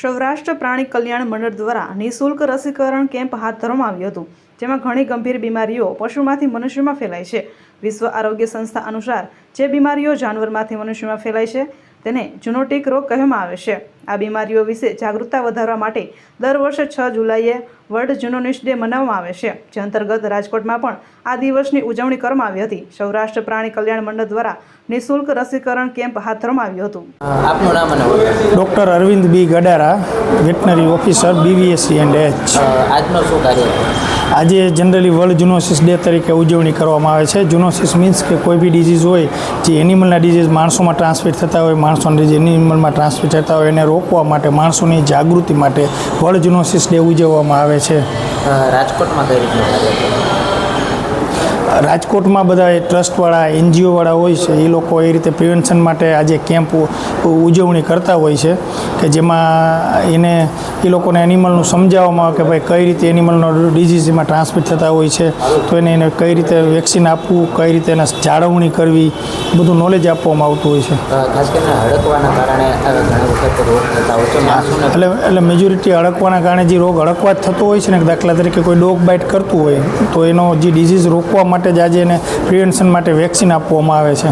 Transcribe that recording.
સૌરાષ્ટ્ર પ્રાણી કલ્યાણ મંડળ દ્વારા નિઃશુલ્ક રસીકરણ કેમ્પ હાથ ધરવામાં આવ્યું હતું, જેમાં ઘણી ગંભીર બીમારીઓ પશુમાંથી મનુષ્યમાં ફેલાય છે. વિશ્વ આરોગ્ય સંસ્થા અનુસાર જે બીમારીઓ જાનવરમાંથી મનુષ્યમાં ફેલાય છે તેને ઝૂનોટિક રોગ કહેવામાં આવે છે. આ બીમારીઓ વિશે જાગૃતતા વધારવા માટે દર વર્ષે 6 જુલાઈએ વર્લ્ડ ઝૂનોસિસ ડે મનાવવામાં આવે છે, જે અંતર્ગત રાજકોટમાં પણ આ દિવસની ઉજવણી કરવામાં આવી હતી. સૌરાષ્ટ્ર પ્રાણી કલ્યાણ મંડળ દ્વારા નિઃશુલ્ક રસીકરણ કેમ્પ હાથ ધરવામાં આવ્યું હતું. આપનું નામ અને doctor Arvind B Gadara, veterinary officer, BVSC and H. આજનો શું કાર્ય? આજે જનરલી વર્લ્ડ ઝૂનોસિસ ડે તરીકે ઉજવણી કરવામાં આવે છે. ઝૂનોસિસ મીન્સ કે કોઈ બી ડિઝીઝ હોય જે એનિમલના ડિઝીઝ માણસોમાં ટ્રાન્સમિટ થતા હોય, માણસોના ડિઝીઝ એનિમલમાં ટ્રાન્સમિટ થતા હોય, એને રોકવા માટે, માણસોની જાગૃતિ માટે વર્લ્ડ ઝૂનોસિસ ડે ઉજવવામાં આવે છે. રાજકોટમાં કઈ રીતનું કાર્ય છે? રાજકોટમાં બધા ટ્રસ્ટવાળા, NGOવાળા હોય છે, એ લોકો એ રીતે પ્રિવેન્શન માટે આજે કેમ્પ ઉજવણી કરતા હોય છે કે જેમાં એ લોકોને એનિમલનું સમજાવવામાં આવે કે ભાઈ કઈ રીતે એનિમલનો ડિઝીઝ એમાં ટ્રાન્સમિટ થતા હોય છે, તો એને કઈ રીતે વેક્સિન આપવું, કઈ રીતે એને જાળવણી કરવી, બધું નોલેજ આપવામાં આવતું હોય છે. ખાસ કરીને હડકવાના કારણે ઘણા વખત રોગ થતા હોય છે. એટલે મેજોરિટી હડકવાના કારણે જે રોગ હડકવા જ થતો હોય છે ને, દાખલા તરીકે કોઈ ડોગ બાઇટ કરતું હોય તો એનો જે ડિઝીઝ રોકવા માટે જ આજે એને પ્રિવેન્શન માટે વેક્સિન આપવામાં આવે છે.